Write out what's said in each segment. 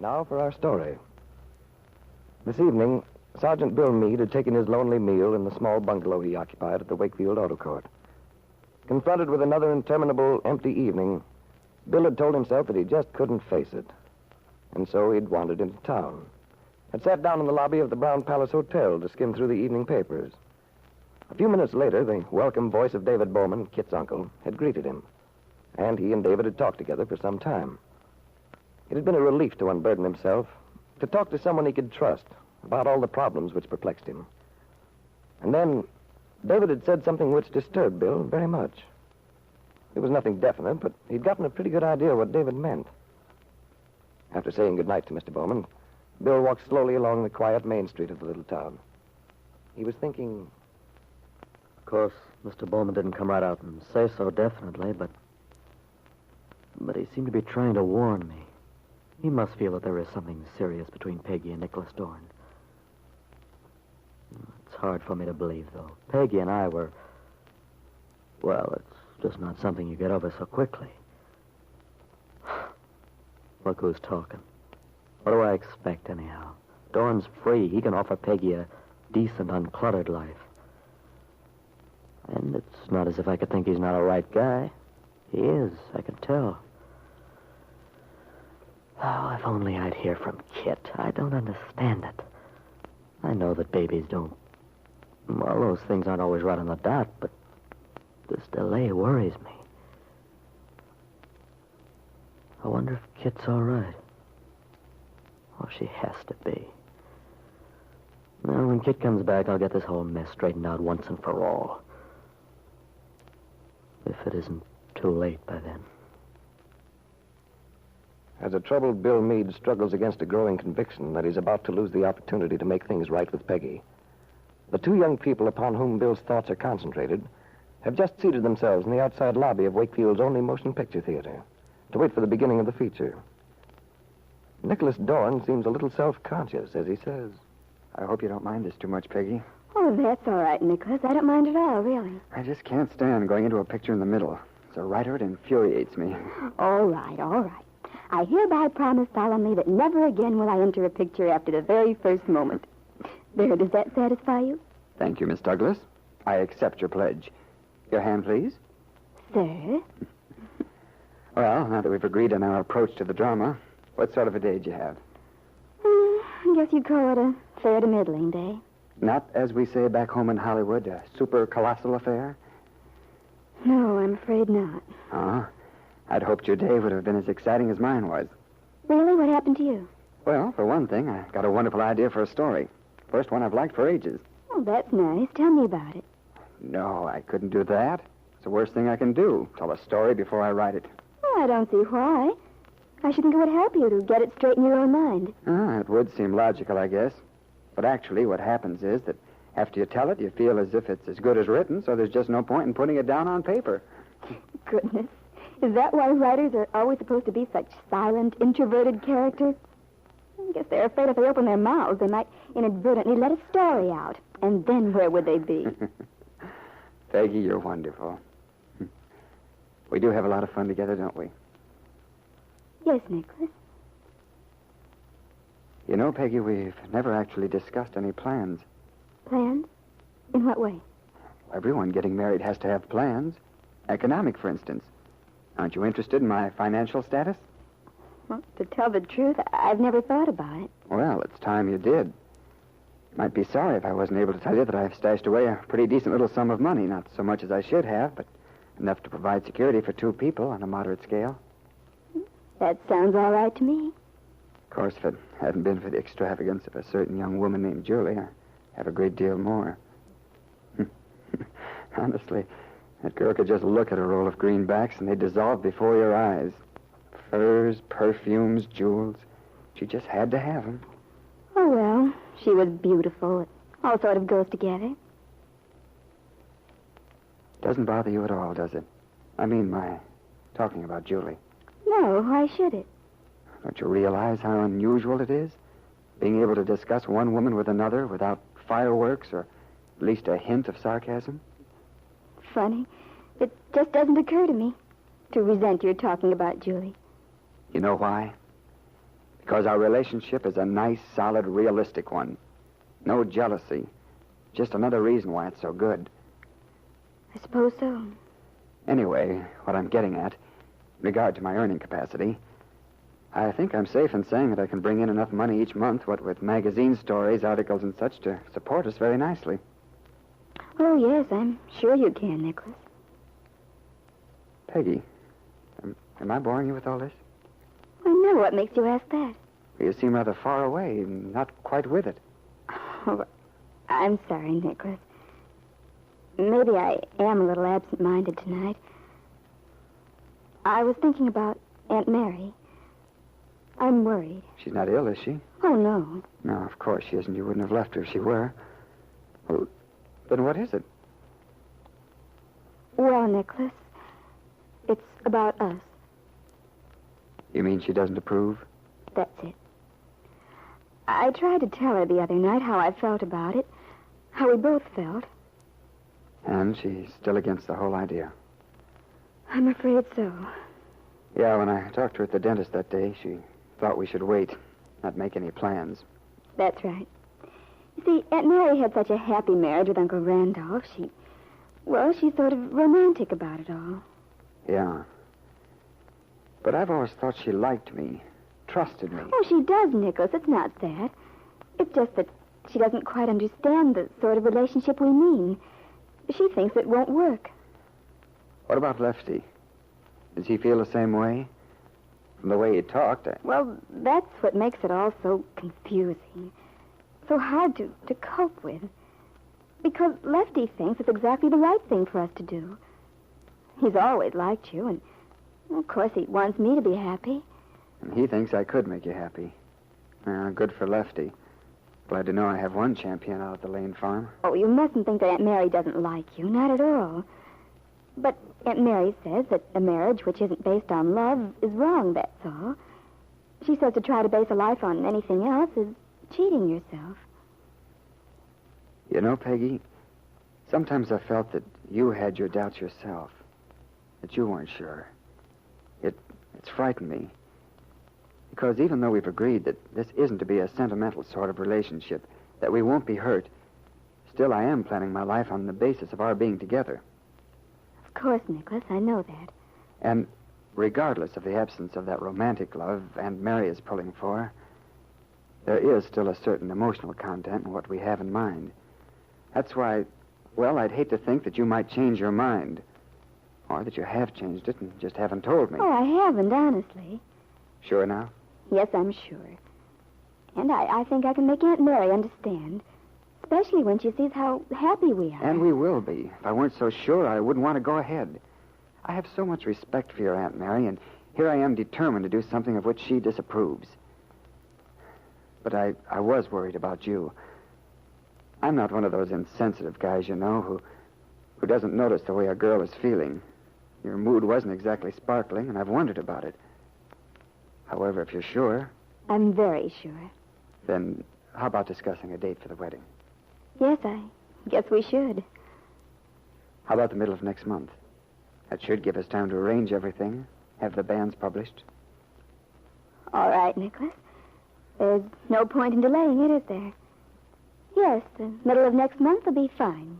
Now for our story. This evening, Sergeant Bill Meade had taken his lonely meal in the small bungalow he occupied at the Wakefield Auto Court. Confronted with another interminable empty evening, Bill had told himself that he just couldn't face it. And so he'd wandered into town. Had sat down in the lobby of the Brown Palace Hotel to skim through the evening papers. A few minutes later, the welcome voice of David Bowman, Kit's uncle, had greeted him. And he and David had talked together for some time. It had been a relief to unburden himself, to talk to someone he could trust about all the problems which perplexed him. And then David had said something which disturbed Bill very much. It was nothing definite, but he'd gotten a pretty good idea what David meant. After saying goodnight to Mr. Bowman, Bill walked slowly along the quiet main street of the little town. He was thinking... Of course, Mr. Bowman didn't come right out and say so definitely, but he seemed to be trying to warn me. He must feel that there is something serious between Peggy and Nicholas Dorn. It's hard for me to believe, though. Peggy and I were... Well, it's just not something you get over so quickly. Look who's talking. What do I expect, anyhow? Dorn's free. He can offer Peggy a decent, uncluttered life. And it's not as if I could think he's not a right guy. He is, I can tell. Oh, if only I'd hear from Kit. I don't understand it. I know that babies don't... Well, those things aren't always right on the dot, but this delay worries me. I wonder if Kit's all right. Oh, she has to be. Now, when Kit comes back, I'll get this whole mess straightened out once and for all. If it isn't too late by then. As a troubled Bill Meade struggles against a growing conviction that he's about to lose the opportunity to make things right with Peggy, the two young people upon whom Bill's thoughts are concentrated have just seated themselves in the outside lobby of Wakefield's only motion picture theater to wait for the beginning of the feature. Nicholas Dorn seems a little self-conscious as he says, I hope you don't mind this too much, Peggy. Oh, that's all right, Nicholas. I don't mind at all, really. I just can't stand going into a picture in the middle. As a writer, it infuriates me. All right, all right. I hereby promise solemnly that never again will I enter a picture after the very first moment. There, does that satisfy you? Thank you, Miss Douglas. I accept your pledge. Your hand, please. Sir? Well, now that we've agreed on our approach to the drama, what sort of a day do you have? I guess you'd call it a fair to middling day. Not, as we say back home in Hollywood, a super colossal affair? No, I'm afraid not. Oh, I'd hoped your day would have been as exciting as mine was. Really? What happened to you? Well, for one thing, I got a wonderful idea for a story. First one I've liked for ages. Oh, that's nice. Tell me about it. No, I couldn't do that. It's the worst thing I can do. Tell a story before I write it. Oh, I don't see why. I should think it would help you to get it straight in your own mind. It would seem logical, I guess. But actually, what happens is that after you tell it, you feel as if it's as good as written, so there's just no point in putting it down on paper. Goodness. Is that why writers are always supposed to be such silent, introverted characters? I guess they're afraid if they open their mouths, they might inadvertently let a story out. And then where would they be? Peggy, you're wonderful. We do have a lot of fun together, don't we? Yes, Nicholas. You know, Peggy, we've never actually discussed any plans. Plans? In what way? Everyone getting married has to have plans. Economic, for instance. Aren't you interested in my financial status? Well, to tell the truth, I've never thought about it. Well, it's time you did. Might be sorry if I wasn't able to tell you that I've stashed away a pretty decent little sum of money. Not so much as I should have, but enough to provide security for two people on a moderate scale. That sounds all right to me. Of course, if it hadn't been for the extravagance of a certain young woman named Julie, I have a great deal more. Honestly, that girl could just look at a roll of greenbacks and they dissolve before your eyes. Furs, perfumes, jewels. She just had to have them. Oh, well, she was beautiful. It all sort of goes together. Doesn't bother you at all, does it? I mean, my talking about Julie. No, why should it? Don't you realize how unusual it is? Being able to discuss one woman with another without fireworks or at least a hint of sarcasm? Funny. It just doesn't occur to me to resent your talking about Julie. You know why? Because our relationship is a nice, solid, realistic one. No jealousy. Just another reason why it's so good. I suppose so. Anyway, what I'm getting at, in regard to my earning capacity, I think I'm safe in saying that I can bring in enough money each month, what with magazine stories, articles, and such, to support us very nicely. Oh, yes, I'm sure you can, Nicholas. Peggy, am I boring you with all this? I know. What makes you ask that? You seem rather far away, not quite with it. Oh, I'm sorry, Nicholas. Maybe I am a little absent-minded tonight. I was thinking about Aunt Mary. I'm worried. She's not ill, is she? Oh, no. No, of course she isn't. You wouldn't have left her if she were. Well, then what is it? Well, Nicholas, it's about us. You mean she doesn't approve? That's it. I tried to tell her the other night how I felt about it, how we both felt. And she's still against the whole idea. I'm afraid so. Yeah, when I talked to her at the dentist that day, she thought we should wait, not make any plans. That's right. You see, Aunt Mary had such a happy marriage with Uncle Randolph. She's sort of romantic about it all. Yeah. But I've always thought she liked me, trusted me. Oh, she does, Nicholas. It's not that. It's just that she doesn't quite understand the sort of relationship we mean. She thinks it won't work. What about Lefty? Does he feel the same way? From the way he talked, Well, that's what makes it all so confusing. So hard to cope with. Because Lefty thinks it's exactly the right thing for us to do. He's always liked you, and of course he wants me to be happy. And he thinks I could make you happy. Good for Lefty. Glad to know I have one champion out at the Lane farm. Oh, you mustn't think that Aunt Mary doesn't like you. Not at all. But Aunt Mary says that a marriage which isn't based on love is wrong, that's all. She says to try to base a life on anything else is cheating yourself. You know, Peggy, sometimes I felt that you had your doubts yourself. That you weren't sure. It's frightened me. Because even though we've agreed that this isn't to be a sentimental sort of relationship, that we won't be hurt, still I am planning my life on the basis of our being together. Of course, Nicholas, I know that. And regardless of the absence of that romantic love Aunt Mary is pulling for, there is still a certain emotional content in what we have in mind. That's why, well, I'd hate to think that you might change your mind. Or that you have changed it and just haven't told me. Oh, I haven't, honestly. Sure now? Yes, I'm sure. And I think I can make Aunt Mary understand. Especially when she sees how happy we are. And we will be. If I weren't so sure, I wouldn't want to go ahead. I have so much respect for your Aunt Mary, and here I am determined to do something of which she disapproves. But I was worried about you. I'm not one of those insensitive guys, you know, who doesn't notice the way a girl is feeling. Your mood wasn't exactly sparkling, and I've wondered about it. However, if you're sure... I'm very sure. Then how about discussing a date for the wedding? Yes, I guess we should. How about the middle of next month? That should give us time to arrange everything, have the banns published. All right, Nicholas. There's no point in delaying it, is there? Yes, the middle of next month will be fine.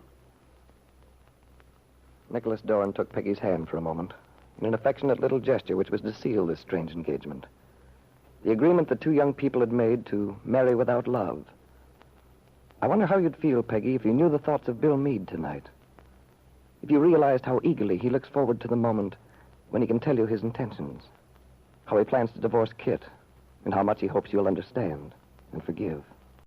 Nicholas Dorn took Peggy's hand for a moment, in an affectionate little gesture which was to seal this strange engagement. The agreement the two young people had made to marry without love. I wonder how you'd feel, Peggy, if you knew the thoughts of Bill Meade tonight. If you realized how eagerly he looks forward to the moment when he can tell you his intentions. How he plans to divorce Kit, and how much he hopes you'll understand and forgive.